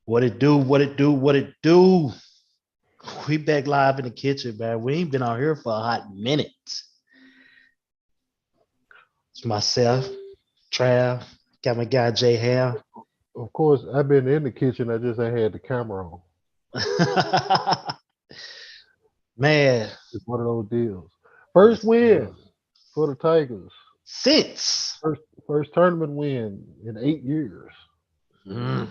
What it do? What it do? What it do? We back live in the kitchen, man. We ain't been out here for a hot minute. It's myself, Trav, got my guy Jay Hamm. Of course, I've been in the kitchen. I just ain't had the camera on. Man, It's one of those deals. First yes, win for the Tigers. since First tournament win in 8 years. mm,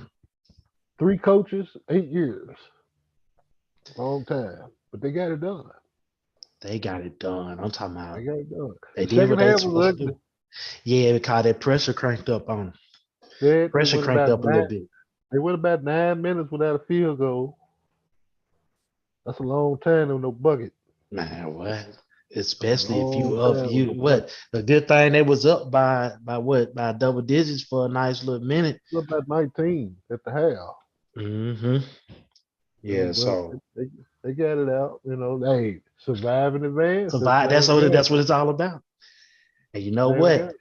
Three coaches, 8 years. Long time. But they got it done. they got it done. I'm talking They about got it done. they The did second what they half was supposed to ugly. do. Yeah, because that pressure cranked up on them. They Pressure went cranked about up a little nine. bit. They went about 9 minutes without a field goal. That's a long time with no bucket. Man, what? That's a Especially if long you up time with you no bucket. what the good thing they was up by what by double digits for a nice little minute. It was about 19 at the half. Mm-hmm. Yeah, But so they got it out. Hey, survive in advance. That's the survive. name of the That's game. what it's all about. And you know Name of the what? game.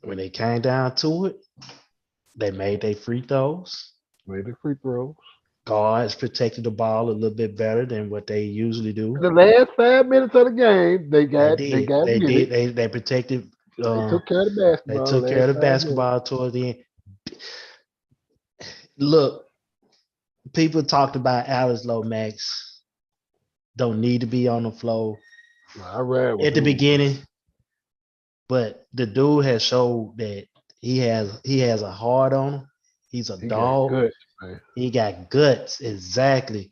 When they came down to it, they made their free throws. Made the free throws. Guards protected the ball a little bit better than what they usually do. In the last 5 minutes of the game, They they did. got They with it. did. They protected. They Uh, took care of the they basketball took the care last of the 5 minutes. basketball toward the end. Look, people talked about Alex Lomax don't need to be on the floor I ride with at the dude. beginning, but the dude has showed that he has a heart on him. He's a He got dog. guts, man. He got guts. Exactly.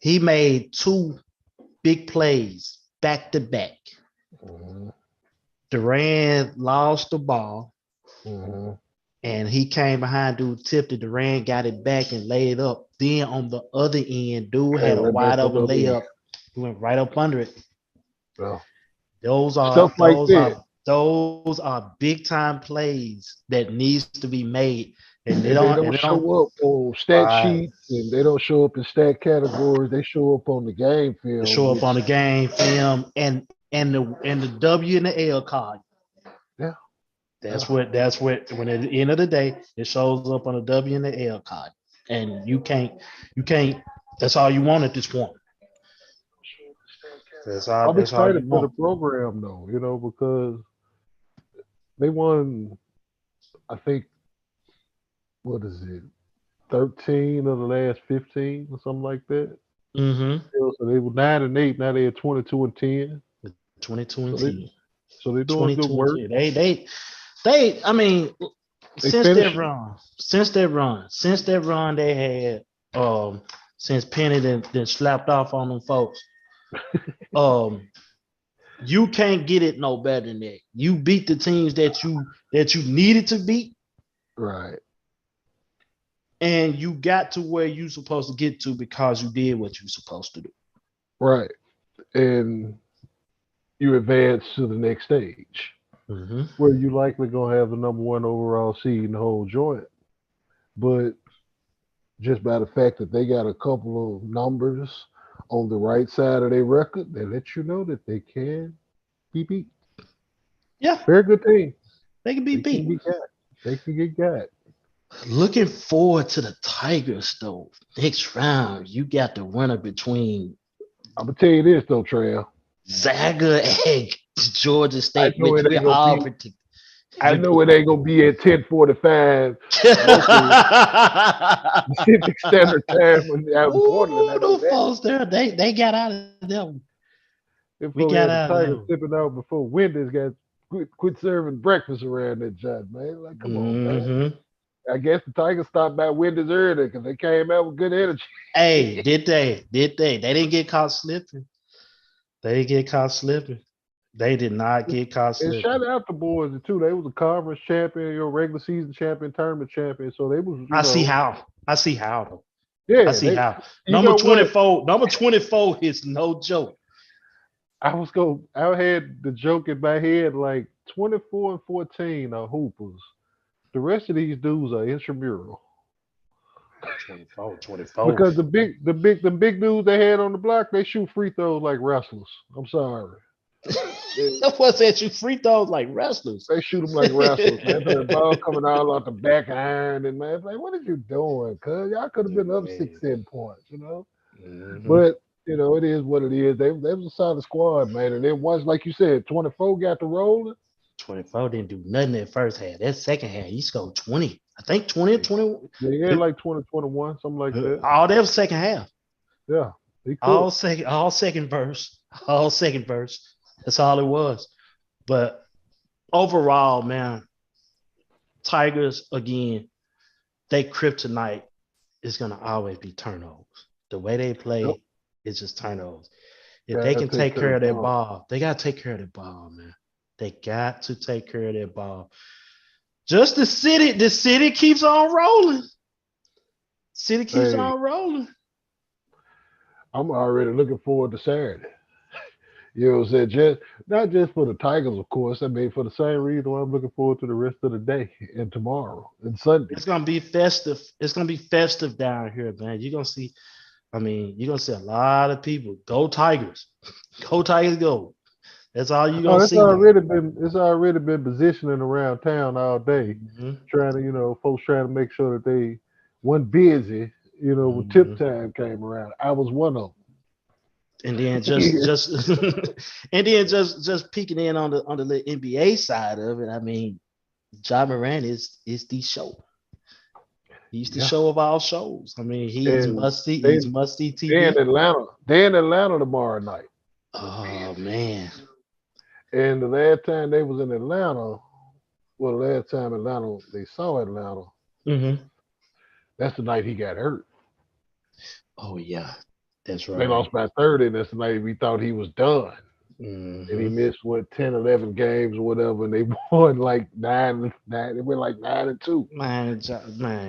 He made two big plays back to back. hmm Durant lost the ball hmm and he came behind, dude tipped it. Durant got it back and laid it up. Then on the other end, dude Hey, had a right back wide on the open other end. layup. He went right up under it. So, Those stuff are like those that. are those are big time plays that needs to be made, And they and don't they don't. show up on stat Right. sheets and they don't show up in stat categories. They show up on the game They film, show up on which, the game film and the W and the L card. yeah, yeah. That's what when at the end of the day it shows up on the W and the L card, and you can't. That's all you want at this point. I'm That's all excited you for the want. program, though, because they won, I think, what is it, 13 of the last 15 or something like that. Mm-hmm. So they were 9-8. Now they're 22-10. 22 and So they 10. so they're doing good 22 and work. 10. They. I mean, They since that finished. run, since that run they had, since Penny then slapped off on them folks. Um, you can't get it no better than that. You beat the teams that you needed to beat, Right, and you got to where you supposed to get to because you did what you supposed to do. right, and you advance to the next stage Mm-hmm. where you likely gonna have the number one overall seed in the whole joint. But just by the fact that they got a couple of numbers on the right side of their record, they let you know that they can be beat. Yeah, Very good team. they can be They can beat. get got. They can get got. Looking forward to the Tigers though. Next round, you got the winner between I'm gonna tell you this though, Trail. Zaga and Georgia I State, know which it we ain't gonna all be. predict. I You, know it ain't gonna be at 10:45 local Pacific Standard Time when they're out in Portland. I Ooh, know the that. folks there, they got out of them. We If got only had out the of them. Tigers sipping out before Wendy's got quit serving breakfast around that joint, man. Like, come on, man. Mm-hmm. I guess the Tigers stopped by Wendy's early because they came out with good energy. Hey, did they? Did they? They didn't get caught slipping. They didn't get caught slipping. They did not get caught And slipping. shout out to boys too. They was a conference champion, regular season champion, tournament champion. So they was, I see how. I see how though. I yeah. see They, how. you know what? Number 24 is no joke. I had the joke in my head like 24-14 are hoopers. The rest of these dudes are intramural 24, 24. because the big dudes they had on the block they shoot free throws like wrestlers. I'm sorry. That was that you free throws like wrestlers. They shoot them like wrestlers, man. So the ball coming all out the back iron, and man, it's like, what are you doing? Cause y'all could have been up Man. 6, 7 points, you know. Mhm. But it is what it is. They was a solid squad, man. And then once, like you said, 24 got to rolling. 24 didn't do nothing at first half. That second half, he scored 20. I think 20 or 20. Yeah, he had like 20, 21, something like that. All that was second half. Yeah, he All cooked. second, all second verse. All second verse. That's all it was. But overall, man, Tigers again, they kryptonite is gonna always be turnovers. The way they Yep. play is just turnovers. If they Gotta can take take care care of of their ball. ball, they gotta take care of their ball, man. They got to take care of their ball. Just the city keeps on rolling. City keeps Hey, on rolling. I'm already looking forward to Saturday. You know what I'm saying? Just not just for the Tigers, of course. I mean, for the same reason why I'm looking forward to the rest of the day and tomorrow and Sunday. It's gonna be festive. It's gonna be festive down here, man. You're gonna see. I mean, you're gonna see a lot of people. Go Tigers. Go Tigers. Go. That's all you're Oh, gonna see down here. it's already been positioning around town all day, Mm-hmm. trying to folks trying to make sure that they weren't busy. When tip Mm-hmm. time came around, I was one of And then them. and then just peeking in on the little NBA side of it. I mean, Ja Moran is the show. He's the Yeah, show of all shows. I mean, he's and must see. they He's must see they in TV. Atlanta. They in Atlanta tomorrow night. Oh man. And the last time they was in Atlanta, well, the last time Atlanta they saw Atlanta, Mm-hmm. that's the night he got hurt. Oh yeah, that's They right. lost by 30, and that's the night we thought he was done. And he Mm-hmm. missed what 10, 11 games or whatever, and they won like 9. They went like 9-2. Man,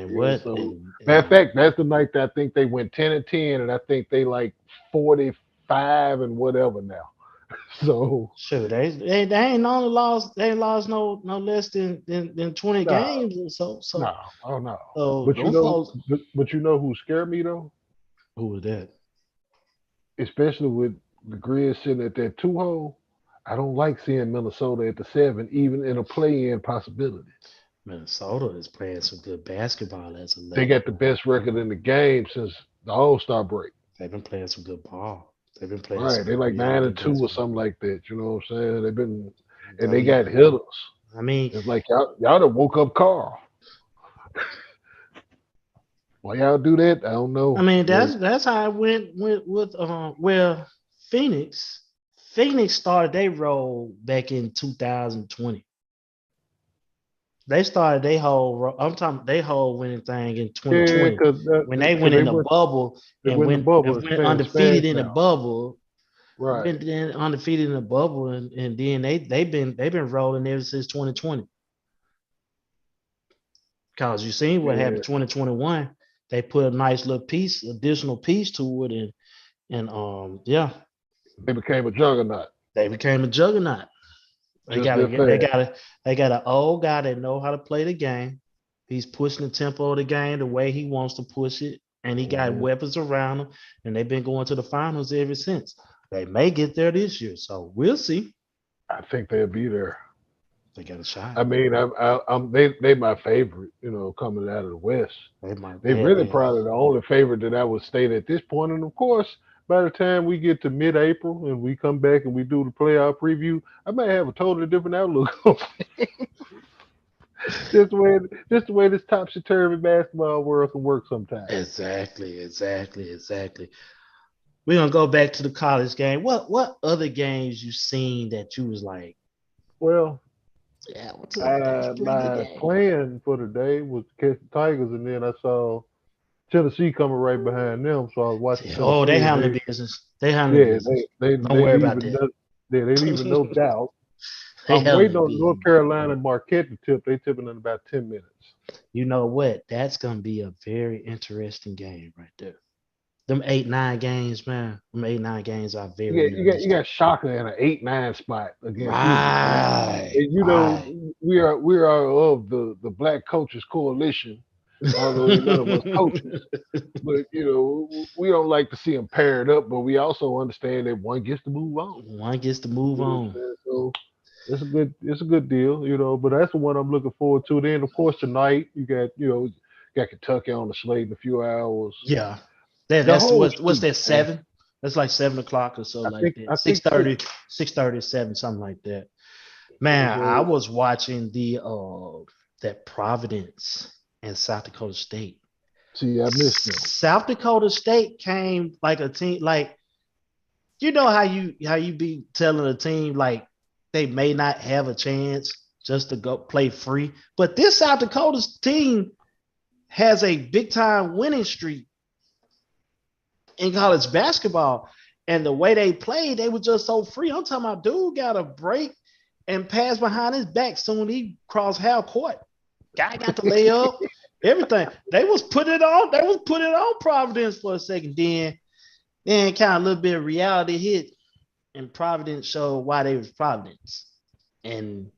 Yeah, what? so matter of fact, that's the night that I think they went 10-10, and I think they like 45 and whatever now. So Sure, they ain't only lost. They ain't lost no less than 20 nah, games or so. nah, oh no. So But don't folks. you know who scared me though, Who was that? especially with the Grizz sitting at that 2 hole. I don't like seeing Minnesota at the 7, even in a play-in possibility. Minnesota is playing some good basketball as of They late. got the best record in the game since the All Star break. They've been playing some good ball. They've been playing Right, some they like real nine and good two or basketball. something like that. You know what I'm saying? They've been and Oh they yeah. got hitters. I mean, It's like y'all done woke up Carl. Why y'all do that? I don't know. But that's how it went with well Phoenix. Phoenix started their role back in 2020. They started their whole. I'm talking they whole winning thing in yeah, 2020 when they because went in the bubble they and went in the bubble and and went smash undefeated in the now. bubble. Right. Went in undefeated in the bubble and then they've been rolling ever since 2020. Cause you seen what Yeah. happened 2021. They put a nice little additional piece to it, and yeah, They became a juggernaut. they became a juggernaut. They Just got a that they fast. got a they got an old guy that know how to play the game. He's pushing the tempo of the game the way he wants to push it, and he got Mhm. weapons around him, and they've been going to the finals ever since. They may get there this year, so we'll see. I think they'll be there. They got a shot. I mean, they my favorite, coming out of the West. They might. They really probably the only favorite that I would state at this point. And of course, by the time we get to mid-April and we come back and we do the playoff preview, I might have a totally different outlook. Just the way this topsy turvy basketball world can work sometimes. Exactly. We're gonna go back to the college game. What other games you seen that you was like, Well, yeah, that's a pretty good my game. plan for the day was to catch the Tigers, and then I saw Tennessee coming right behind them, so I was watching Oh, they Tennessee, and handling business. They handling yeah, business. they Don't worry about leaving that. no, yeah, they leaving no doubt. They I'm waiting handling on North business. Carolina and Marquette to tip. They tipping in about 10 minutes. You know what? That's gonna be a very interesting game right there. Them 8-9 games, man. Them 8-9 games are very You interesting. got Shaka in an 8-9 spot against Houston. Right, And right. we are of the Black Coaches Coalition. Although ain't none of us coaches, but we don't like to see them paired up. But we also understand that one gets to move on. One gets to move You know what I'm on. saying? So it's a good deal, But that's the one I'm looking forward to. Then of course tonight you got Kentucky on the slate in a few hours. Yeah. The That's whole what's shoot, that, man. 7? That's like 7 o'clock or so, I like think that. I Six think so. thirty, 6:30, 7, something like that. Man, I So was watching that Providence and South Dakota State. see, I missed them. South Dakota State came like a team, like you know how you be telling a team like they may not have a chance just to go play free, but this South Dakota team has a big time winning streak in college basketball, and the way they played, they were just so free. I'm talking about dude got a break and pass behind his back soon he crossed half court. Guy got the layup, everything. They was putting it on. They was putting it on Providence for a second. Then kind of a little bit of reality hit, and Providence showed why they was Providence. And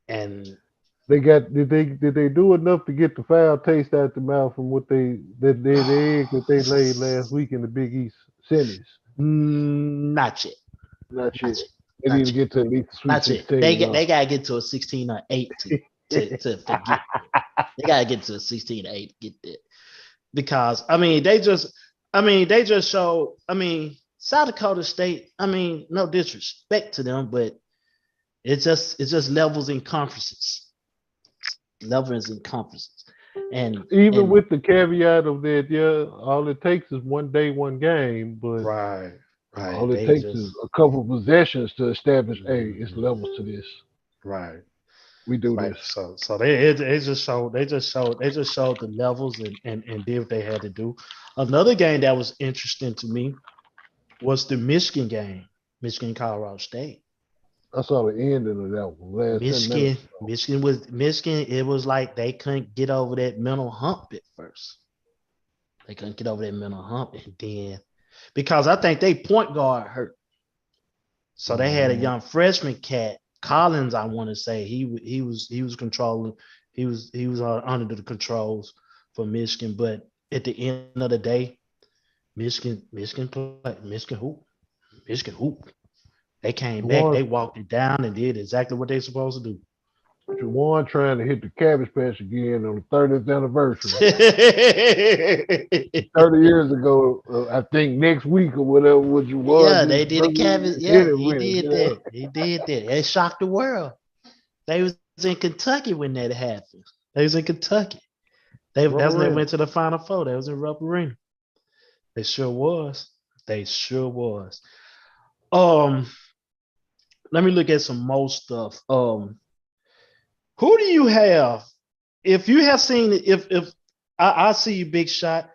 and did they do enough to get the foul taste out the mouth from what the egg that they laid last week in the Big East semis? not yet, Not not yet. yet, They need not to yet, get to at least the Sweet not yet. 16. They gotta get to a 16 or 8 to forget. They gotta get to a 16 or 8 to get there. Because they just showed. South Dakota State. No disrespect to them, but it's just levels in conferences, levels in conferences, and Even and with the caveat of that, yeah, all it takes is one day, one game, but right, right. all it They takes just is a couple of possessions to establish, hey, it's mhm, levels to this. right. We do Right. this. So they just showed the levels and did what they had to do. Another game that was interesting to me was the Michigan game, Michigan Colorado State. I saw the ending of that one last 10 minutes. Michigan. It was like they couldn't get over that mental hump at first. They couldn't get over that mental hump, and then because I think they point guard hurt, so they had a Mhm. young freshman cat Collins. I want to say he was controlling. He was under the controls for Michigan, but at the end of the day, Michigan hoop. They came back. Juwan, They walked it down and did exactly what they supposed to do. Juwan trying to hit the Cabbage Patch again on the 30th anniversary. 30 years ago, I think next week or whatever, what you was, Yeah, his they did a brother canvas. hit Yeah, it he with did it. that. He did that. It shocked the world. They was in Kentucky when that happened. They was in Kentucky. That's when they Rubber went to the Final Four. They was in Rupp Arena. They sure was. They sure was. Um, Let me look at some more stuff. Who do you have? If you have seen it, if I see you, Big Shot.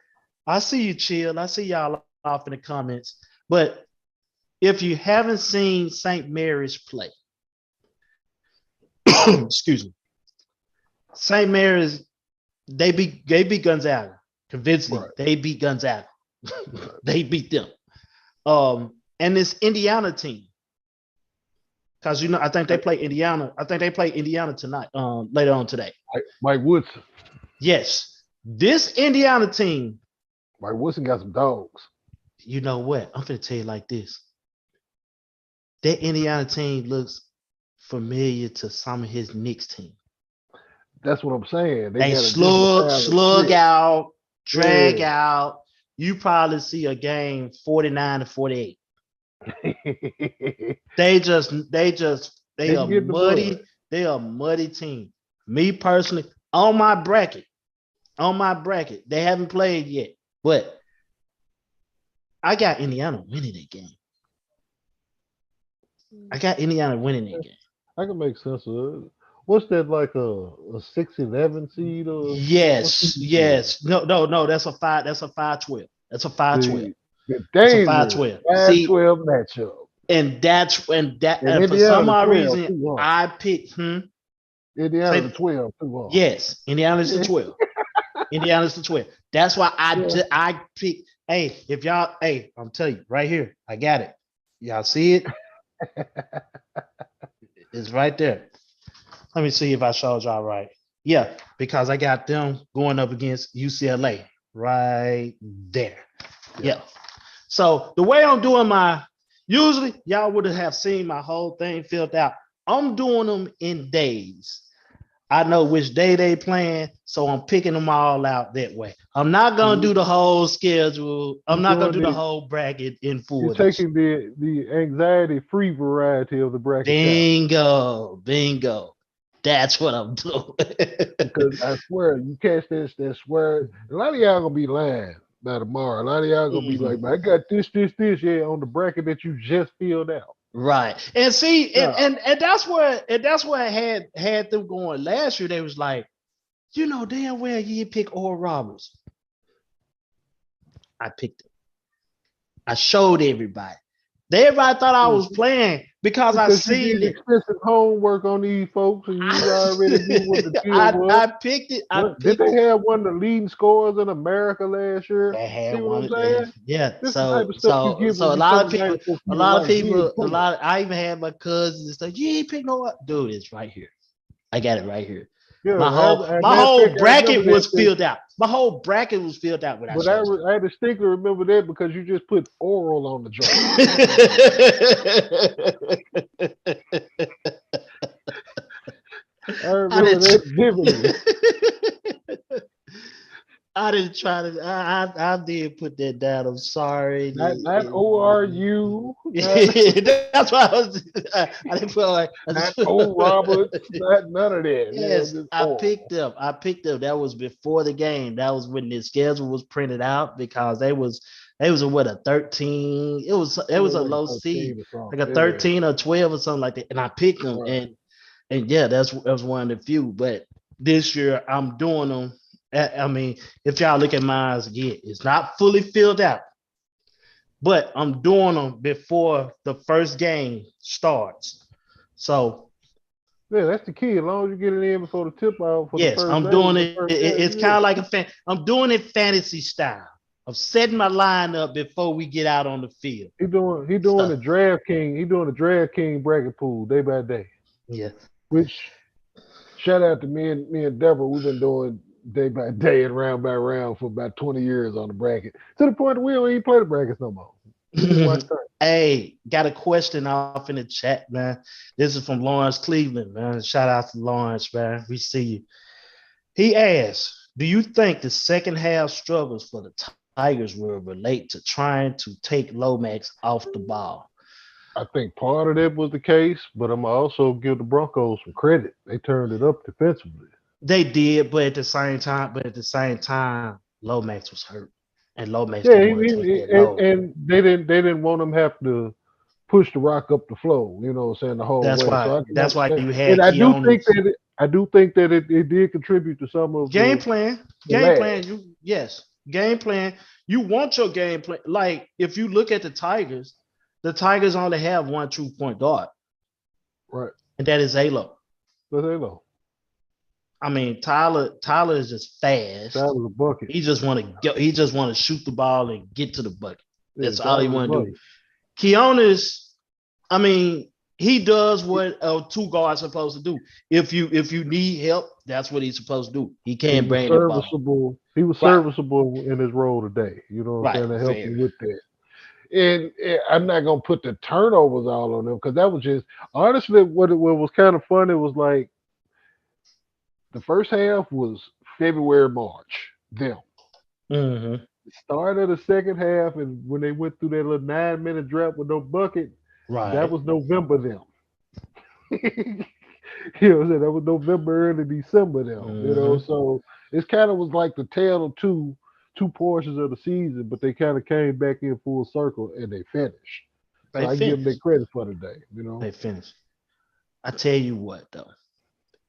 I see you, Chill. I see y'all off in the comments. But if you haven't seen St. Mary's play, excuse me, St. Mary's they beat Gonzaga convincingly. right. They beat Gonzaga. Right. They beat them. And this Indiana team, because I think they play Indiana. I think they play Indiana tonight. Later on today. Mike Woodson. Yes, this Indiana team. Mike Woodson got some dogs. You know what? I'm gonna tell you like this. That Indiana team looks familiar to some of his Knicks team. That's what I'm saying. They They got a different style of slug grit. out, drag Yeah. out. You probably see a game 49 to 48. They They are can get the blood. muddy. They are a muddy team. Me personally, on my bracket, they haven't played yet, but I got Indiana winning that game. I got Indiana winning that game. I can make sense of it. What's that like a 6-11 seed or what's Yes, the yes. No. That's a five. That's a 5-12. That's a 5-12. the That's a dangerous 5-12. See, 5-12 matchup? and that's when that. And And for some Indiana the odd 12 reason, too, huh? I picked. Indiana the Say 12 too, huh? yes. Indiana's the 12. Indiana's the 12. That's why Yeah. I picked. Hey, if y'all, hey, I'm telling you right here, I got it. Y'all see it? It's right there. Let me see if I showed y'all right. Yeah, because I got them going up against UCLA right there. Yeah. So the way I'm doing usually y'all would have seen my whole thing filled out. I'm doing them in days. I know which day they playing, so I'm picking them all out that way. I'm not gonna do the whole schedule. I'm You're not gonna doing do the the whole bracket in you're fullness. taking the anxiety free variety of the bracket challenge. Bingo, bingo. That's what I'm doing. Because I swear, you catch this, that swear. A lot of y'all gonna be lying by tomorrow. A lot of y'all gonna be like, Mhm. "Man, I got this, yeah, on the bracket that you just filled out." Right. And see, and, No, and and that's where I had them going last year. They was like, damn well you didn't pick Oral Roberts. I picked him. I showed everybody. Everybody thought I was playing because I because you seen did it. extensive homework on these folks, and you already knew what the deal was. I picked it. I Did picked they it. have one of the leading scorers in America last year? They had See what one I'm of they saying? yeah. This is the type So of stuff you so get so when a you lot tell of a guy people, before season like he ain't playing. I even had my cousins and stuff. You ain't pick no up. Dude, it's right here. I got it right here. Yeah, My matter of fact, whole I remember bracket that. was filled out. My whole bracket was filled out when I But showed I distinctly remember that because you just put oral on the joint. you. I I remember didn't. that vividly. I didn't try to. I did put that down. I'm sorry. Not ORU, That's why I was. I didn't put like. I not just, O Roberts, not none of that. You know, yes, just I picked oral. them. I picked them. That was before the game. That was when the schedule was printed out because they was a what, a 13. It was Yeah, a like low a seed, 13 or like a something. Yeah, 13 or 12 or something like that. And I picked them, right. and yeah, that was one of the few. But this year I'm doing them. I mean, if y'all look at mine again, it's not fully filled out, but I'm doing them before the first game starts. So Yeah, that's the key. As long as you get it in before the tip off for the yes, first I'm day, doing the it. first It's game. kind Yeah. of like I'm doing it fantasy style. I'm setting my line up before we get out on the field. He doing So the draft king. He doing the draft king bracket pool day by day. yeah. Which shout out to me and Deborah. We've been doing day by day and round by round for about 20 years on the bracket. To the point that we don't even play the brackets no more. We just watch time. Hey, got a question off in the chat, man. This is from Lawrence Cleveland, man. Shout out to Lawrence, man. We see you. He asked, "Do you think the second half struggles for the Tigers will relate to trying to take Lomax off the ball?" I think part of that was the case, but I'm also give the Broncos some credit. They turned it up defensively. They did, but at the same time, Lomax was hurt, and Lomax Yeah, didn't want to take that and, load. and they didn't want them have to push the rock up the flow. You know what I'm saying, the whole That's way. So why. I can That's why understand, you and had Keonis. I do think that it did contribute to some of Game the plan, the game lag. plan. Game plan. You want your game plan. Like if you look at the Tigers only have one true point guard, Right. and that is Alo. But they know I mean, Tyler is just that fast. was a bucket. He just want to go. He just want to shoot the ball and get to the bucket. Yeah, That's all that he was a want to do. bucket. Keonis, I mean, he does what a two guards supposed to do. If you need help, that's what he's supposed to do. He He can't was bring the ball. serviceable. He was Right, serviceable in his role today. You know what I'm right, saying? To help very. you with that. And I'm not gonna put the turnovers all on them because that was just honestly what was kind of funny was like the first half was February, March. Them. Mm-hmm. The start of the second half and when they went through that little 9 minute drought with no bucket, that Right. was November them. You know what I'm saying? That was November, early December now, Mm-hmm. so it's kind of was like the tale of two portions of the season, but they kind of came back in full circle and they finished. So They I give them their finished. credit for the day. They finished. I tell you what, though.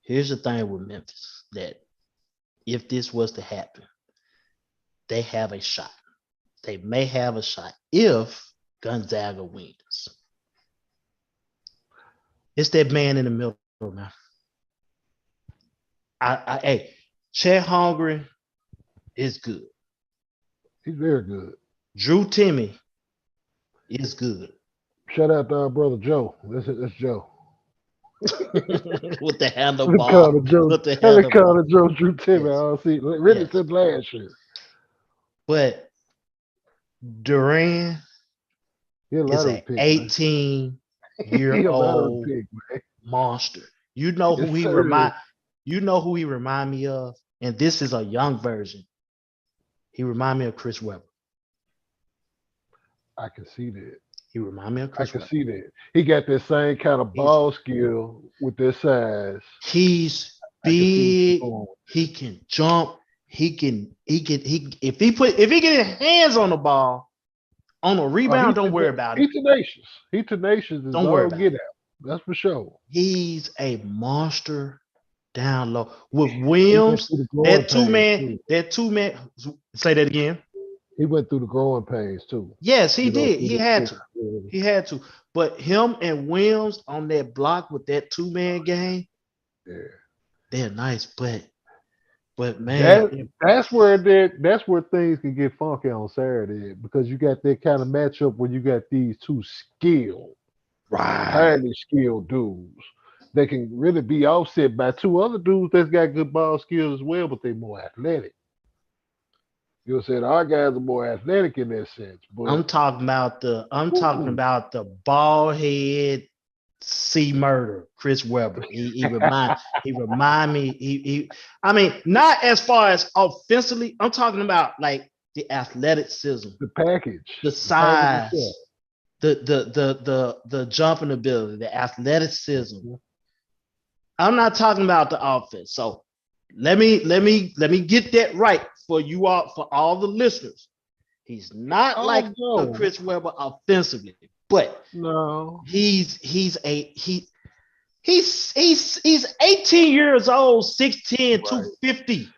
Here's the thing with Memphis that if this was to happen, they have a shot. They may have a shot if Gonzaga wins. It's that man in the middle, man. Hey, Chet Hungry is good. He's very good. Drew Timmy is good. Shout out to our brother Joe. That's Joe. with the The handlebar. kind of Joe, With the that's the kind handlebar. of Joe Drew Timmy Yes. I see. Really Yes. since last year. But Duran He a is lot an of pick, man. 18-year He a lot of old pick, man. monster. You know Yes, who he sir. remind me of? And this is a young version. He remind me of Chris Webber. I can see that. He remind me of I Chris can Webber. see that. He got that same kind of He's ball skill with that size. he's I can see what you're big. going. He can jump. He if he get his hands on the ball on a Oh, rebound, don't worry about it. he tenacious. He tenacious is Don't worry all about get it. out. That's for sure. He's a monster down low. With He went Williams, through the growing pains too. that two man, say that again. He went through the growing pains too. Yes, he You know, did. through He had to. the He had to. But him and Williams on that block with that two-man game, yeah. they're nice. But That man, that's where things can get funky on Saturday because you got that kind of matchup where you got these two skilled, right. highly skilled dudes. They can really be offset by two other dudes that's got good ball skills as well, but they more athletic. You know what I'm saying? Our guys are more athletic in that sense. But I'm talking ooh, about the bald head C murder, Chris Webber. He remind me, I mean, not as far as offensively, I'm talking about like the athleticism, the the package size, itself. the jumping ability, the athleticism. I'm not talking about the offense. So let me get that right for you all, for all the listeners. He's not like Oh a no, Chris Webber offensively, but no, he's 18 years old, 6'10, right, 250.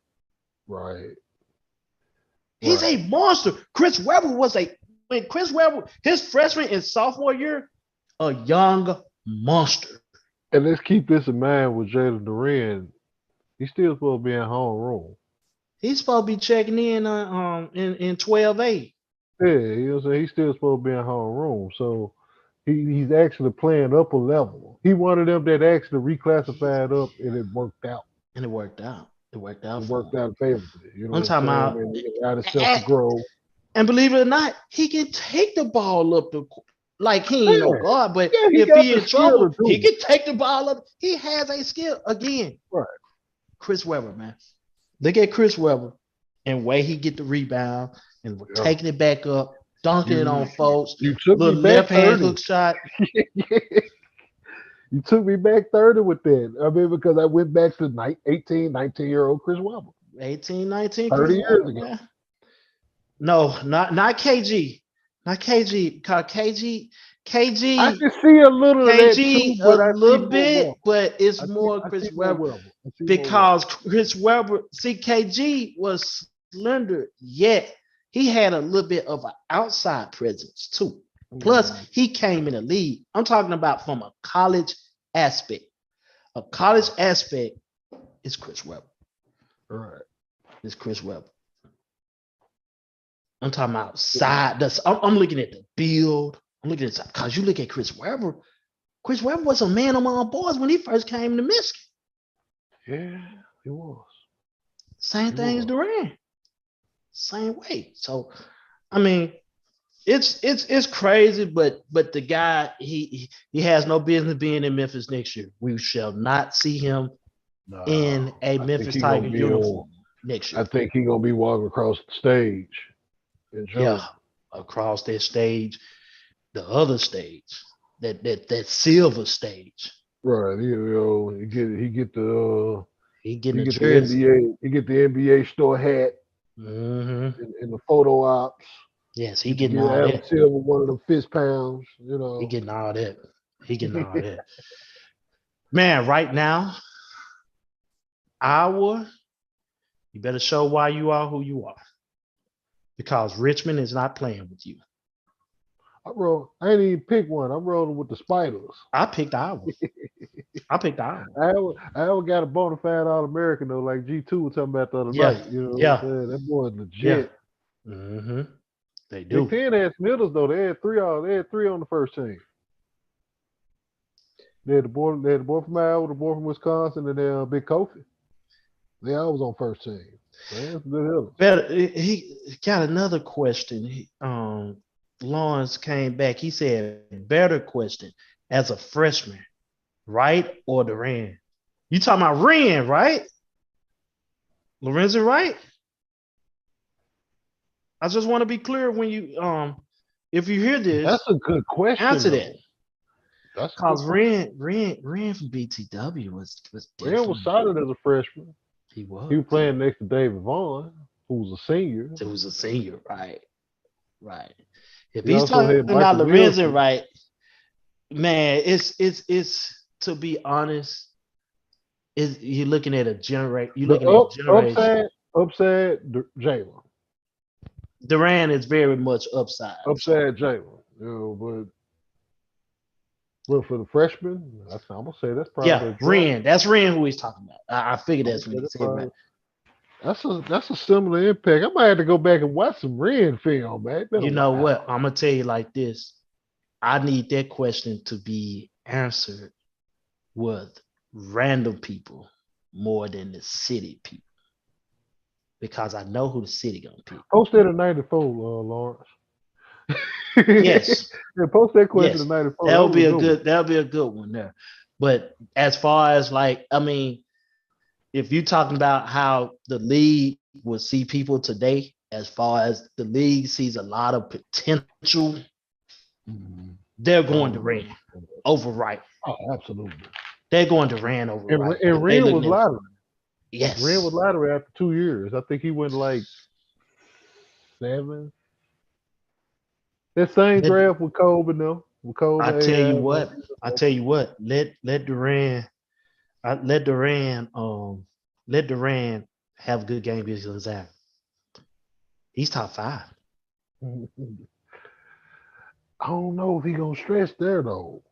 right, He's a right. monster. When Chris Webber, his freshman and sophomore year, a young monster. And let's keep this in mind with Jalen Duran. He's still supposed to be in homeroom. He's supposed to be checking in in 12A. Yeah, you know what I'm saying? He's still supposed to be in homeroom. So he's actually playing up a level. He one of them that actually reclassified up and it worked out. And it worked out. It worked out It for worked him. out favorably. You know I'm what I'm talking saying? about, And he allowed himself to and, grow. and believe it or not, he can take the ball up the, like he ain't no Yeah, guard, but yeah, he if got he the in skill to trouble, do he it. can take the ball up. He has a skill again. Right. Chris Webber, man. Look at Chris Webber and way he get the rebound and Yeah. taking it back up, dunking it on You folks, you took me little back left hand 30. hook shot. You took me back 30 with that. I mean, because I went back to 18, 19-year-old Chris Webber 18, 19, Chris 30 years Webber, ago. man. No, not KG. Not KG. Cause KG, I KG, can see a little of that too, KG a but I see little more bit, Webber. but it's more I Chris see more Webber Webber. I see more Webber. because Chris Webber, see, KG was slender, yet he had a little bit of an outside presence too. Plus, Mm, he came in the league. I'm talking about from a college aspect. A college aspect is Chris Webber. right. It's Chris Webber. I'm talking about side. I'm looking at the build. I'm looking at, because you look at Chris Webber. Chris Webber was a man among boys when he first came to Michigan. Yeah, he was. Same He thing as was. Durant. Same way. So, I mean, it's crazy, but the guy, he has no business being in Memphis next year. We shall not see him Nah, in a I think Memphis he gonna Tigers be on. uniform next I year. think he gonna be walking across the stage in Yeah, June. across that stage, the other stage, that silver stage. Right. He getting He a get the jersey. NBA. He get the NBA store hat Hmm. in the photo ops. Yes, he Get to getting get all Adam that. Silver one of the fist pounds. You He know. getting all that. He getting all that. Man, right now, Iowa, you better show why you are who you are. Because Richmond is not playing with you. I ain't even pick one. I'm rolling with the Spiders. I picked Iowa. I picked Iowa. I got a bona fide All American though, like G2 was talking about the other Yeah. night. You know what I'm Yeah. saying? That boy's Yeah. legit. Mm-hmm. They Big do. Ten had Smithers though. They had three on the first team. They had the boy from Iowa, the boy from Wisconsin, and then Big Kofi. They all was on first team. Man, that's good hitters. Better. He got another question. Lawrence came back. He said, "Better question as a freshman, Wright or Duran?" You talking about Ren, right? Lorenzo Wright? I just want to be clear when you if you hear this, That's a good question. answer though. that. That's Cause Ren from BTW was Ren different. was solid as a freshman. He was. He was playing next to David Vaughn, who was a senior. He was a senior, right? Right. If He he's also talking had about Michael Lorenzo Wilson. Wright, man, it's to be honest, is you're looking at a generate. You're The looking at generation. upside Jalen. Duran is very much upside. Upside Jalen. But for the freshman, I'm gonna say that's probably Yeah, a draw. Ren. That's Ren who he's talking about. I figured that's when he said right. That's a similar impact. I might have to go back and watch some Ren film, man. You know what? I'm gonna tell you like this. I need that question to be answered with random people more than the city people. Because I know who the city gonna pick. Post that in '94, Lawrence. Yes. Yeah, post that question Yes. in '94. That'll be a good one there. But as far as if you're talking about how the league will see people today, as far as the league sees a lot of potential, they're going to Ren over Wright. Oh, absolutely. They're going to Ren over Wright. And Ren was lottery. Yes. Ren was lottery after 2 years. I think he went like 7. That same draft with Kobe, no. With Kobe, I tell you what. Let Duran have a good game against Gonzaga. He's top 5. I don't know if he's gonna stretch there though.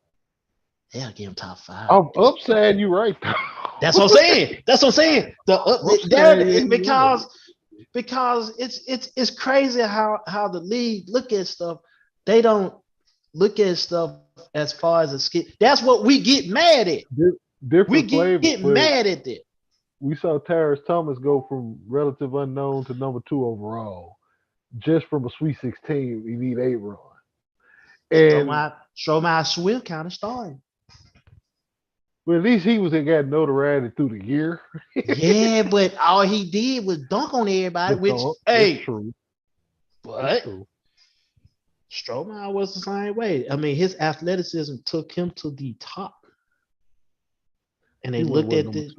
They'll give him top 5. I'm upside, you right. That's what I'm saying. Because it's crazy how the league look at stuff. They don't look at stuff as far as a skit. That's what we get mad at. Different flavor. Get mad at that. We saw Tyrus Thomas go from relative unknown to number 2 overall, just from a Sweet 16 Elite 8 run. And Stromae Swift kind of started. But at least he got notoriety through the year. Yeah, but all he did was dunk on everybody, that's true. But Stromae was the same way. I mean, his athleticism took him to the top. And they looked at the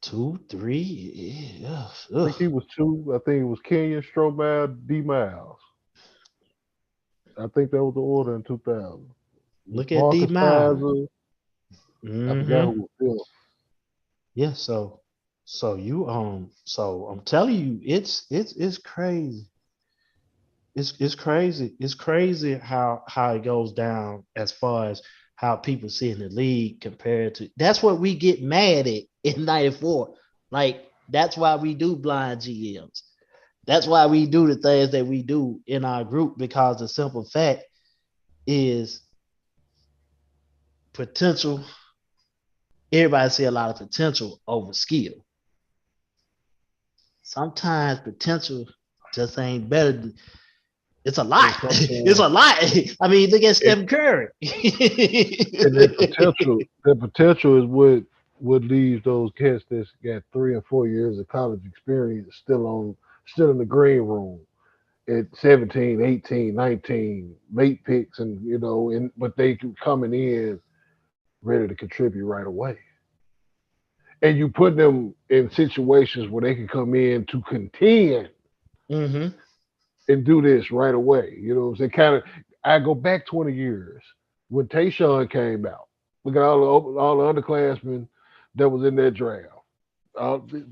2, 3. Yeah. I think he was 2. I think it was Kenyon, Stromae, D Miles. I think that was the order in 2000. Look at D Miles. I forgot who was still. Yeah, so I'm telling you, it's crazy. It's crazy. It's crazy how it goes down as far as how people see in the league compared to. That's what we get mad at in '94. Like that's why we do blind GMs. That's why we do the things that we do in our group, because the simple fact is potential. Everybody see a lot of potential over skill. Sometimes potential just ain't better. It's a lot. It's a lot. I mean, look at Stephen Curry. And that potential is what leaves those cats that's got 3 and 4 years of college experience still in the green room at 17, 18, 19, late picks, and but they coming in ready to contribute right away. And you put them in situations where they can come in to contend and do this right away. You know what I'm saying? I go back 20 years when Tayshaun came out. Look at all the underclassmen that was in that draft.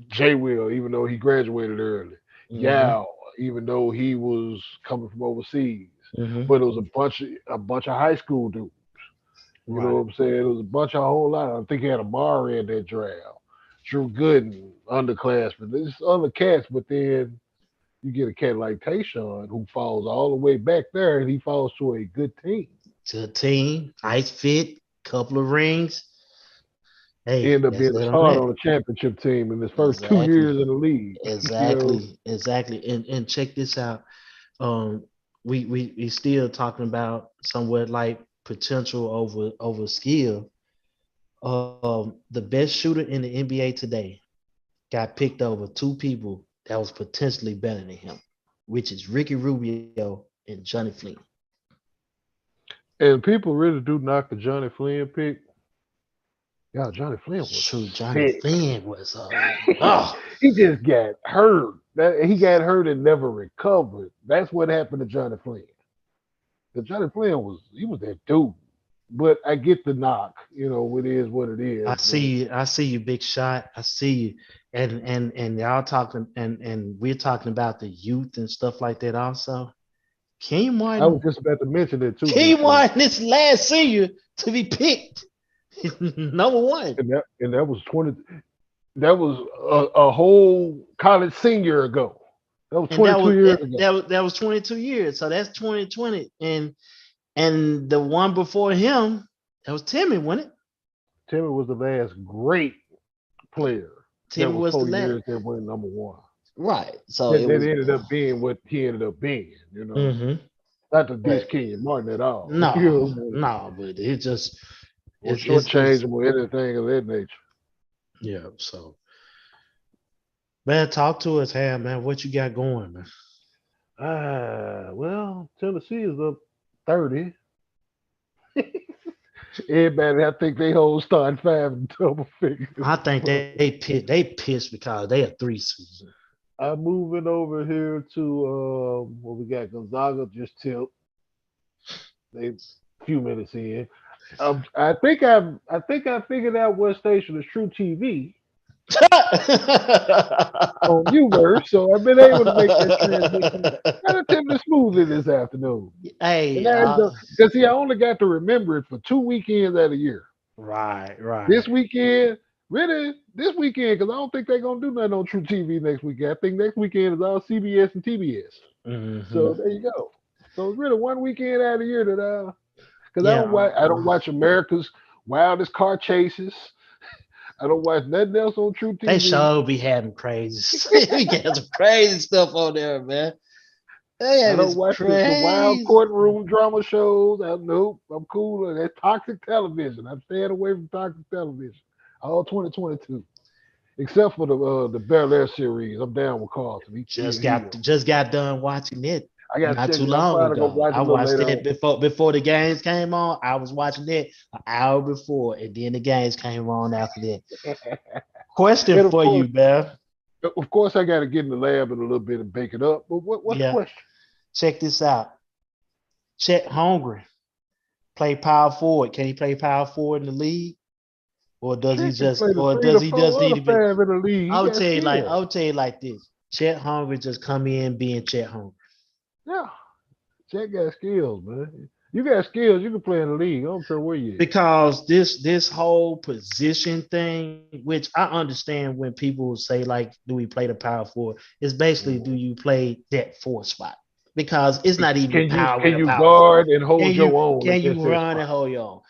Jay Will, even though he graduated early. Yao, even though he was coming from overseas. But it was a bunch of high school dudes. You know what I'm saying? It was a whole lot. I think he had Amari in that draft. Drew Gooden, underclassmen. There's other cats, but then you get a cat like Tayshaun who falls all the way back there, and he falls to a good team. To a team, nice fit. couple of rings. Hey, End up that's being a that on start that. on a championship team in his first 2 years Exactly. in the league. Exactly. And check this out. Um, we still talking about somewhat like potential over skill. The best shooter in the NBA today got picked over two people that was potentially better than him, which is Ricky Rubio and Johnny Flynn. And people really do knock the Johnny Flynn pick. Yeah, Johnny Flynn was Shoot, Johnny sick. Flynn was oh He just got hurt. He got hurt and never recovered. That's what happened to Johnny Flynn. The Johnny Flynn was that dude. But I get the knock. It is what it is. But I see you, big shot. I see you. And y'all talking and we're talking about the youth and stuff like that also. King I was Martin, just about to mention it too, big King shot. Martin is last senior to be picked. Number one. And that was 20. That was a whole college senior ago. That was And 22 years ago. that was 22 years. So that's 2020. And the one before him, that was Timmy, wasn't it? Timmy was the last great player that Timmy was was the 4 years last. that went number one. Right. So That, it that was ended up being what he ended up being. hmm Not to diss but Kenyon Martin at all. no, no, but Or it's shortchange just him or anything of that nature. yeah. So man, talk to us, Ham, man. What you got going, man? Well, Tennessee is up 30. Everybody, I think they hold starting five in double figures. I think they pissed because they a three season. I'm moving over here to what we got. Gonzaga just tipped. They few minutes in. I think I figured out what station is True TV on Uverse, so I've been able to make that transition relatively smoothly this afternoon. And Hey, that because see, I only got to remember it for 2 weekends out of the year. right. This weekend, really, this weekend, because I don't think they're gonna do nothing on True TV next weekend. I think next weekend is all CBS and TBS. Hmm. So there you go. So it's really one weekend out of the year that because Yeah, I don't watch America's Wildest Car Chases. I don't watch nothing else on True they TV. sure be having crazy. We got some crazy stuff on there, man. They I having don't some watch the wild crazy. courtroom drama shows. Nope, I'm cool. That's toxic television. I'm staying away from toxic television. All 2022, except for the Bel Air series. I'm down with Carlton. Just got done watching it I got to not check too it. I'm long probably gonna ago. watch it I a little watched later it on. before the games came on. I was watching it an hour before, and then the games came on after that. Question And for you, man. of course, I got to get in the lab in a little bit and bake it up. But what's the Yeah, question? check this out. Chet Hungry play power forward. Can he play power forward in the league, Check can play the or three does to he just four need other to be? five in the league. He got skill. I'll tell you like this. Chet Hungry just come in being Chet Hungry. Yeah, Jack got skills, man. You got skills. You can play in the league. I don't care where you at. Because this whole position thing, which I understand when people say like, do we play the power forward? It's basically do Mhm. you play that four spot? Because it's not even power in Can a you power forward. guard and hold your own Can you against that run spot? and hold your own?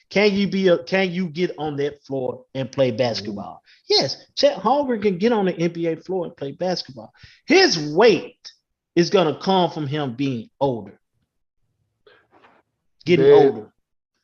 Can you get on that floor and play Mhm. basketball? Yes, Chet Holmgren can get on the NBA floor and play basketball. His weight is gonna come from him being older, getting That older.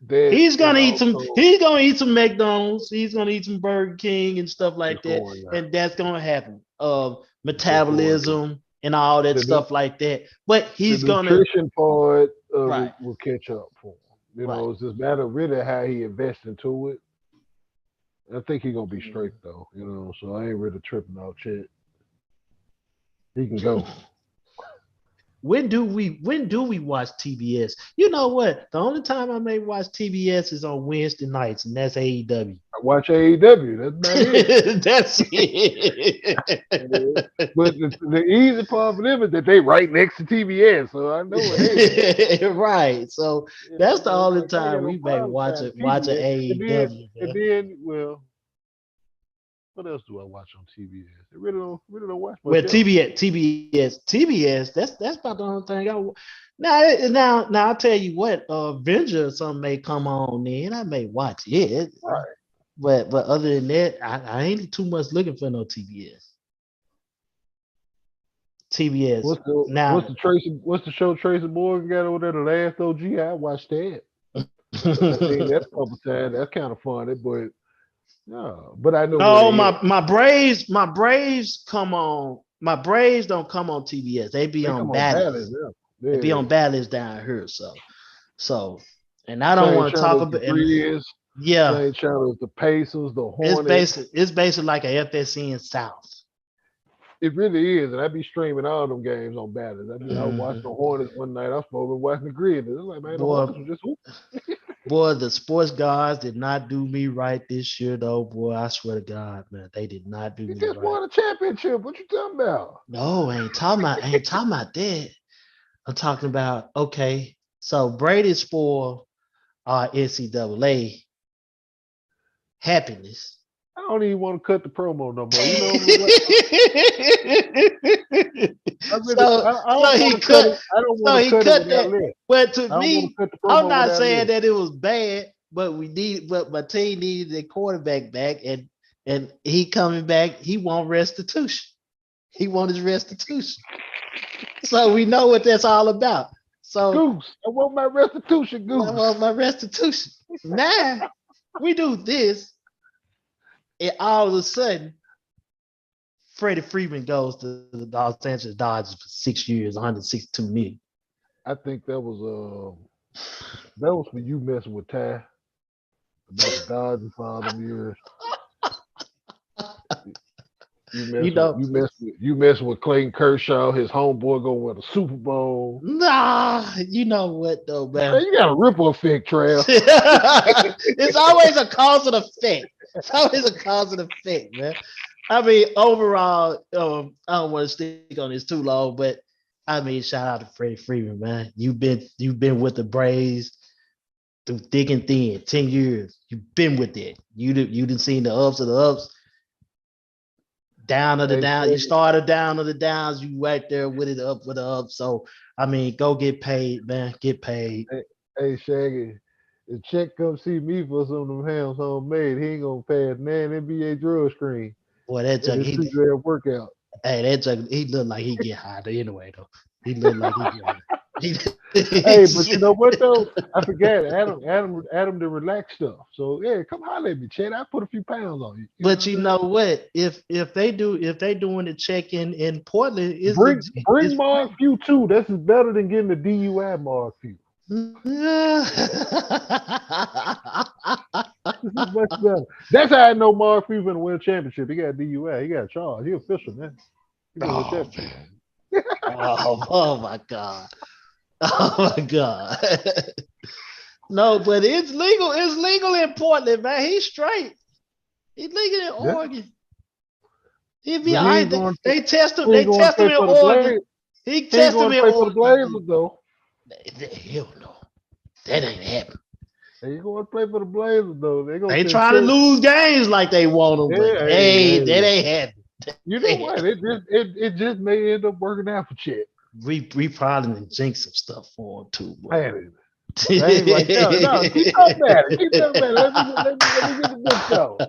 that and also He's gonna eat some McDonald's. He's gonna eat some Burger King and stuff it's like that, going down. and that's gonna happen. It's going down. Metabolism and all that The nu- stuff like that. But the he's gonna nutrition part of right, it will catch up for him. right. It's just matter really how he invests into it. I think he's gonna be straight Mhm. though. So I ain't really tripping out Chet. He can go. When do we watch TBS? You know what? The only time I may watch TBS is on Wednesday nights, and that's AEW. I watch AEW. That's about it. That's it. Yeah. But the easy part for them is that they right next to TBS, so I know it ain't. Right. So that's the It's only like I ain't time got no we may problem trying to keep watch an it. And then, AEW, and man. then, well, What else do I watch on TBS? I really don't watch Well, much else. TBS. That's about the only thing Now I'll tell you what. Avenger or something may come on then. I may watch it, Right. but other than that, I ain't too much looking for no TBS. TBS. What's Now, the show Tracy Morgan got over there? The Last OG. I watched that. I seen that a couple times. That's kind of funny, but no. But I know where no, they at. my Braves come on. My Braves don't come on TBS. They be They on come on balance Bally's. now. They be Yeah. on Bally's down here. So, and I don't Same want to talk channel as the about. And Grizz. yeah, Same channel as the Pacers, the it's Hornets. basic. It's basically like a FSN South. It really is, and I be streaming all them games on balance. I was watching Mhm. the Hornets one night. I was supposed to be watching the Grizz. It's like, man, the Boy, Hornets were just hooping. boy, the sports guys did not do me right this year, though. Boy, I swear to God, man, they did not do You me just right. won a championship. What you talking about? No, I ain't talking about that. I'm talking about okay. So Brady's for our NCAA happiness. I don't even want to cut the promo no more. You know what? so I so don't want he to cut cut it. I don't so want to he cut it cut without that. less. But to I don't want me, to cut the I'm promo not without saying less. that it was bad, but my team needed a quarterback back, and he coming back. He want restitution. He want his restitution. So we know what that's all about. So Goose, I want my restitution, I Goose. want my restitution. Now we do this, and all of a sudden, Freddie Freeman goes to the Los Angeles Dodgers for 6 years, 162 million. I think that was for you messing with Ty about the Dodgers for all them years. You know, You messing with Clayton Kershaw, his homeboy gonna win a Super Bowl. nah, you know what though, Man, man. you got a ripple effect, Trav. It's always a cause and effect. It's always a cause and effect, man. I mean, overall, I don't want to stick on this too long, but I mean, shout out to Freddie Freeman, man. You've been with the Braves through thick and thin, 10 years. You've been with it. You didn't see the ups of the ups, down of the Hey, down. You Shaggy, started down of the downs. You right there with it up with the up. So I mean, go get paid, man. Get paid. hey, Shaggy, if Check come see me for some of them hams homemade, he ain't gonna pass nan NBA drug screen Boy, that in junk, his 6 a.m. workout. that junk, he look like he get high anyway though. He look like he get high. Hey, but you know what though? I forgot Adam the relax stuff. So yeah, come holler at me, Chad. I put a few pounds on you. You know But what I'm you saying? know what? If they doing the check in Portland, is legit. Bring It's Mark free. Few too. This is better than getting the DUI Mark Few. This is much better. That's how I know Mark Few gonna win a championship. He got a DUI. He got a charge. He official, man. He gonna win a Oh championship. man. Oh my God. Oh my God. No, but it's legal. It's legal in Portland, man. He's straight. He's legal in Yeah. Oregon. He'd be But all he right. ain't going to They test him. he ain't They going to test him play in for the Oregon. Blazers. He He ain't test him going to in play for the Oregon. Blazers though. Hell no. That ain't happening. He ain't going to play for the Blazers though. They gonna They send trying to Chet. lose games like they want them, but Yeah, hey, that hey. ain't happening. You know what? It just may end up working out for Chet. We probably done jinx some stuff for him too, boy. Man, I ain't like no. Keep talking about it. Keep talking about it. Let me get the books out.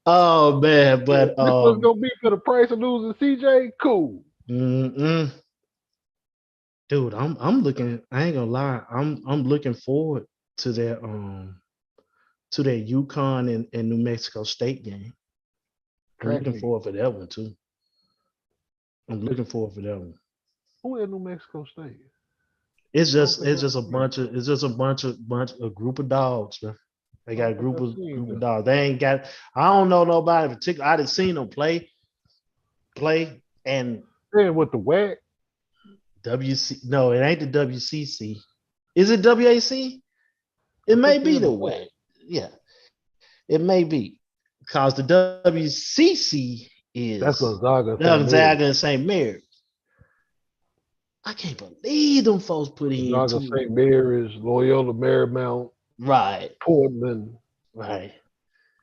Oh man, but This was gonna be for the price of losing CJ. Cool. mm-mm. Dude, I'm looking. I ain't gonna lie. I'm looking forward to that Yukon and New Mexico State game. I'm Track looking meet. forward for that one too. I'm looking forward for that one. Who at New Mexico State? It's I don't just think it's I've just a seen. bunch a group of dogs, man. They I got don't a think group I've of seen group of them. dogs. They ain't got. I don't know nobody in particular. I didn't seen them play, and Then with the whack. WC. No, it ain't the WCC. Is it WAC? It I may think they're be in the the whack. way. Yeah, it may be because the WCC That's is Gonzaga and St. Mary's. Gonzaga and St. Mary. I can't believe them folks put in Gonzaga, two. St. Mary's, Loyola Marymount, Right, Portland. right.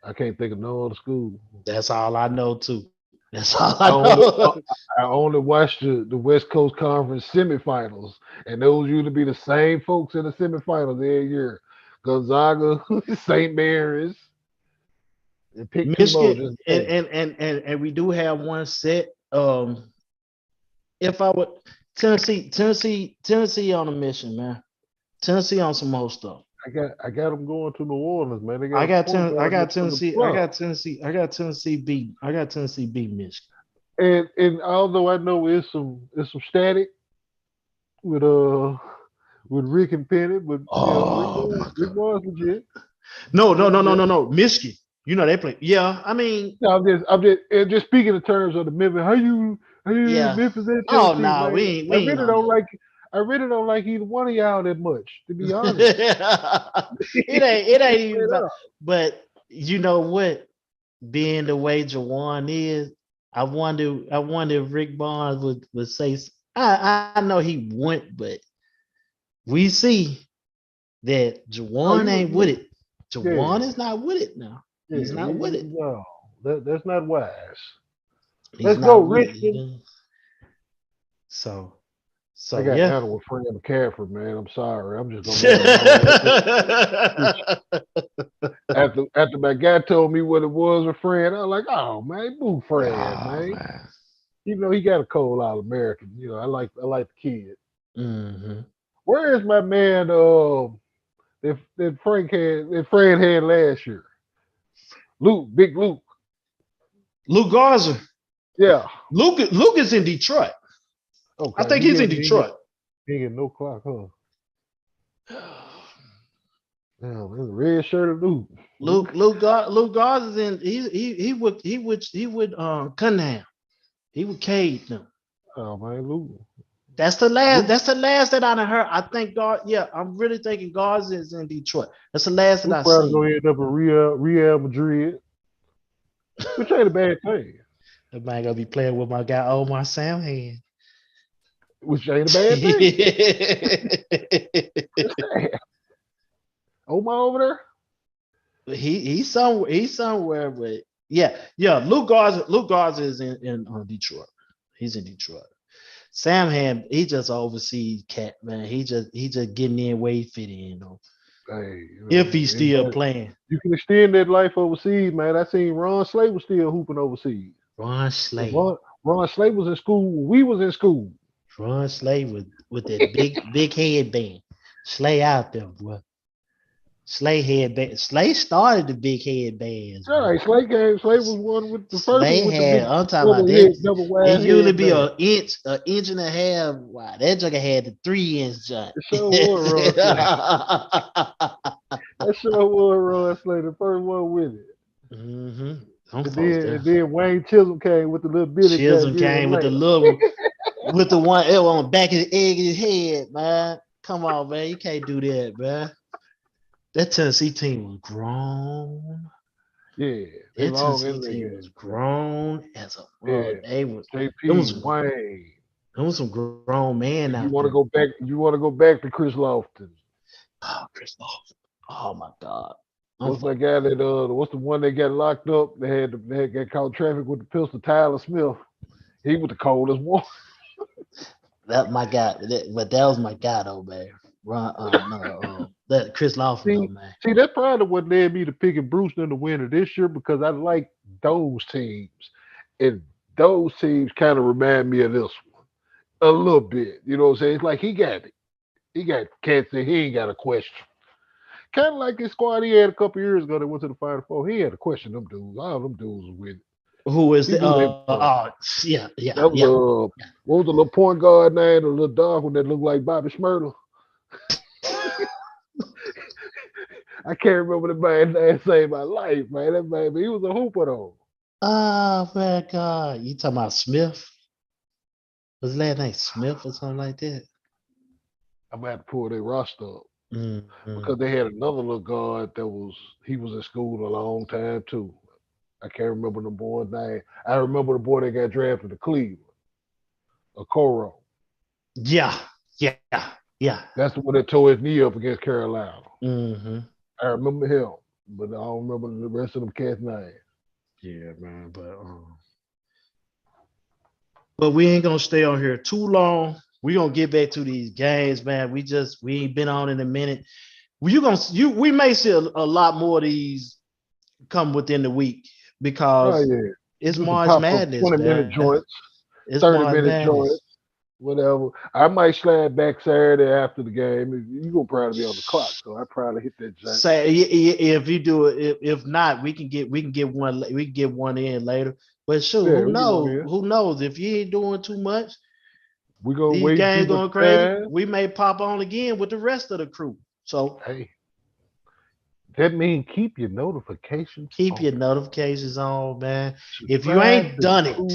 I can't think of no other school. That's all I know too. That's all I I only know. I only watched the West Coast Conference semifinals, and those usually be the same folks in the semifinals every year. Gonzaga, St. Mary's, and pick two more Michigan just in and case. and we do have one set. If I would Tennessee on a mission, man. Tennessee on some more stuff. I got them going to New Orleans, man. They got I a got point ten, I guard got that's from the Tennessee, I Bronx. got Tennessee, I got Tennessee beat Michigan. And although I know it's some static with Rick and Penny, but Rick Oh was my Rick god. was legit. No, He no, was no, no, legit. no, no. Michigan. You know they play. Yeah, I mean, No, I'm just speaking in terms of the Memphis. How you yeah. Memphis and Oh Tennessee, no, man? we ain't on that. I really don't like either one of y'all that much, to be honest. It ain't even Straight about, up. but you know what? Being the way Jawan is, I wonder if Rick Barnes would say I know he wouldn't, but we see that Oh, Jawan ain't with it. yeah, Jawan is not with it now. He's yeah. not with it. No, that's not wise. He's Let's go, not with it. Richmond. So I so got yeah. down with Fran McCaffrey, man. I'm sorry. I'm just gonna let him know that. After my guy told me what it was with Fred, I was like, oh man, boo Fred, Oh man. man. Even though he got a cold all American, I like the kid. Hmm. Where is my man that Fred had last year? Luke, big Luke. Luke Garza. Yeah. Luke is in Detroit. I Okay. think he's in Detroit. He get no clock, huh? Yeah, man, red shirt of Luke. Luke Garza is in he would Cunningham. He would Cade them. Oh man, Luke. That's the last. Luke, That's the last that I heard. I think God. Yeah, I'm really thinking Garza is in Detroit. That's the last that Luke I probably seen. gonna end up in Real Madrid, which ain't a bad thing. That man gonna be playing with my guy Omar Sam hand. Which ain't a bad thing. Just saying. Omar over there. He's somewhere, but yeah. Luke Garza is in Detroit. He's in Detroit. Sam Ham, he just overseas cat, man. He just getting in where he fit in though. Hey, If he's still anybody, playing. you can extend that life overseas, man. I seen Ron Slay was still hooping overseas. Ron And Slade. Ron Slay was in school when we was in school. Ron Slade with that big headband. Slay out there, boy. Slay headband. Slay started the big headbands, All boy. right, Slay was one with the first one Slay with the had, big I'm talking about double that. head, double It wide usually be headband. an inch and a half wide. That jugger had the 3 inch joint. It sure was Ron Slay. That sure was Ron Slay, the first one with it. Mm-hmm. Some And folks then there. and then Wayne Chisholm came with the little bitty back Chisholm years came with the later. little with the one L on the back of the egg of his head, man. Come on, man. You can't do that, man. That Tennessee team was grown. Yeah, they That long Tennessee and team legged. was grown as a Yeah, they was it JP was Wayne. there was some grown man If you out want to there. go back, you want to go back to Chris Lofton. Oh, Chris Lawson. Oh my God. I'm What's that fucking guy that what's the one that got locked up? They had got caught traffic with the pistol. Tyler Smith. He was the coldest one. that my guy. But that was my guy though, man. Ron, no, that Chris Lawson though, See, man. see, that's probably what led me to picking Brewster in the winner this year because I like those teams, and those teams kind of remind me of this one a little bit. You know what I'm saying? It's like he got cats that he ain't got a question. Kind of like his squad he had a couple years ago that went to the Final Four. He had to question them dudes. All them dudes was with it. Who is He the knew they were. yeah, yeah, That was yeah. what was the little point guard name? The little dog one that looked like Bobby Schmurtle. I can't remember the man name saved my life, man. That man, but he was a hooper though. Oh my God. You talking about Smith? Was his last name Smith or something like that? I'm gonna have to pull their roster up Mm-hmm. because they had another little guard that he was in school a long time too. I can't remember the boy's name. I remember the boy that got drafted to Cleveland, Okoro. Yeah, yeah, yeah. That's the one that tore his knee up against Carolina. Mm-hmm. I remember him. but I don't remember the rest of them cats' names. Yeah, man. But we ain't gonna stay on here too long. We gonna get back to these games, man. We ain't been on in a minute. We may see a lot more of these come within the week Oh because yeah, it's do some March pop up Madness, 20-minute man. joints, It's March 30-minute Madness. joints, whatever. I might slide back Saturday after the game. You gonna probably be on the clock, so I probably hit that joint. Say if you do it, if not, we can get one in later. But shoot, Yeah, who we get one knows? in. Who knows? If you ain't doing too much, We gonna these wait and see games what going the crazy. time. We may pop on again with the rest of the crew. So Hey, that means keep your notifications keep on. your notifications on, man. If you Subscribe ain't to the done it, crew.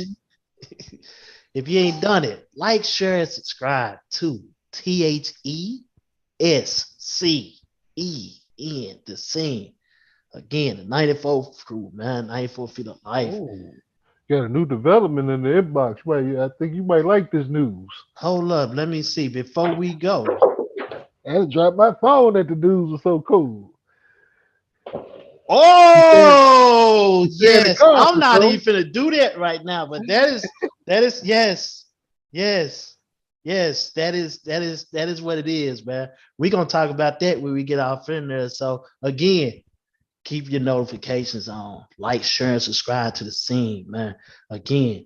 if you ain't done it, like, share, and subscribe to THESCEN, the scene. Again, the 94 crew, man. 94 feet of life. Oh, got a new development in the inbox. I think you might like this news. Hold up, let me see. Before we go, I had to drop my phone that the news was so cool. oh You said it yes, I'm costs not something. even gonna do that right now, but that is yes, yes, yes. That is what it is, man. We're gonna talk about that when we get off in there. So again, keep your notifications on, like, share, and subscribe to the scene, man. Again,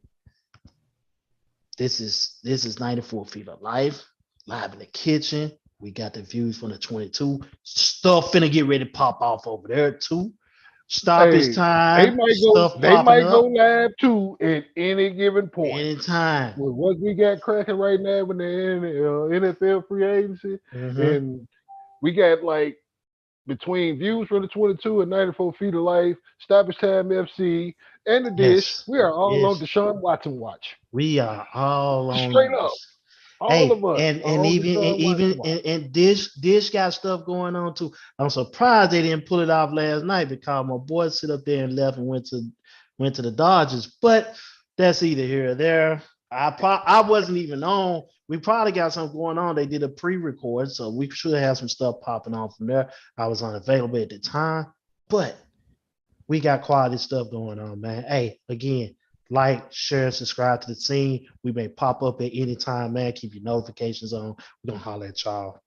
this is 94 feet of life, live in the kitchen. We got the views from the 22. Stuff finna get ready to pop off over there too. Stoppage Hey, they time, might go. stuff They popping might go up live too at any given point. anytime. With what we got cracking right now with the NFL free agency, Mm-hmm. and we got like between views from the 22 and 94 feet of life, stoppage time FC, and the dish, Yes, we are all on yes, Deshaun Watson watch. we are all Straight on up, this. all of Hey, us are and on even Deshaun Watson watch. and Dish got stuff going on too. I'm surprised they didn't pull it off last night because my boy sit up there and left and went to the Dodgers. But that's either here or there. I wasn't even on. We probably got something going on. They did a pre-record, so we should have some stuff popping on from there. I was unavailable at the time, but we got quality stuff going on, man. Hey, again, like, share, subscribe to the scene. We may pop up at any time, man. Keep your notifications on. We're gonna holler at y'all.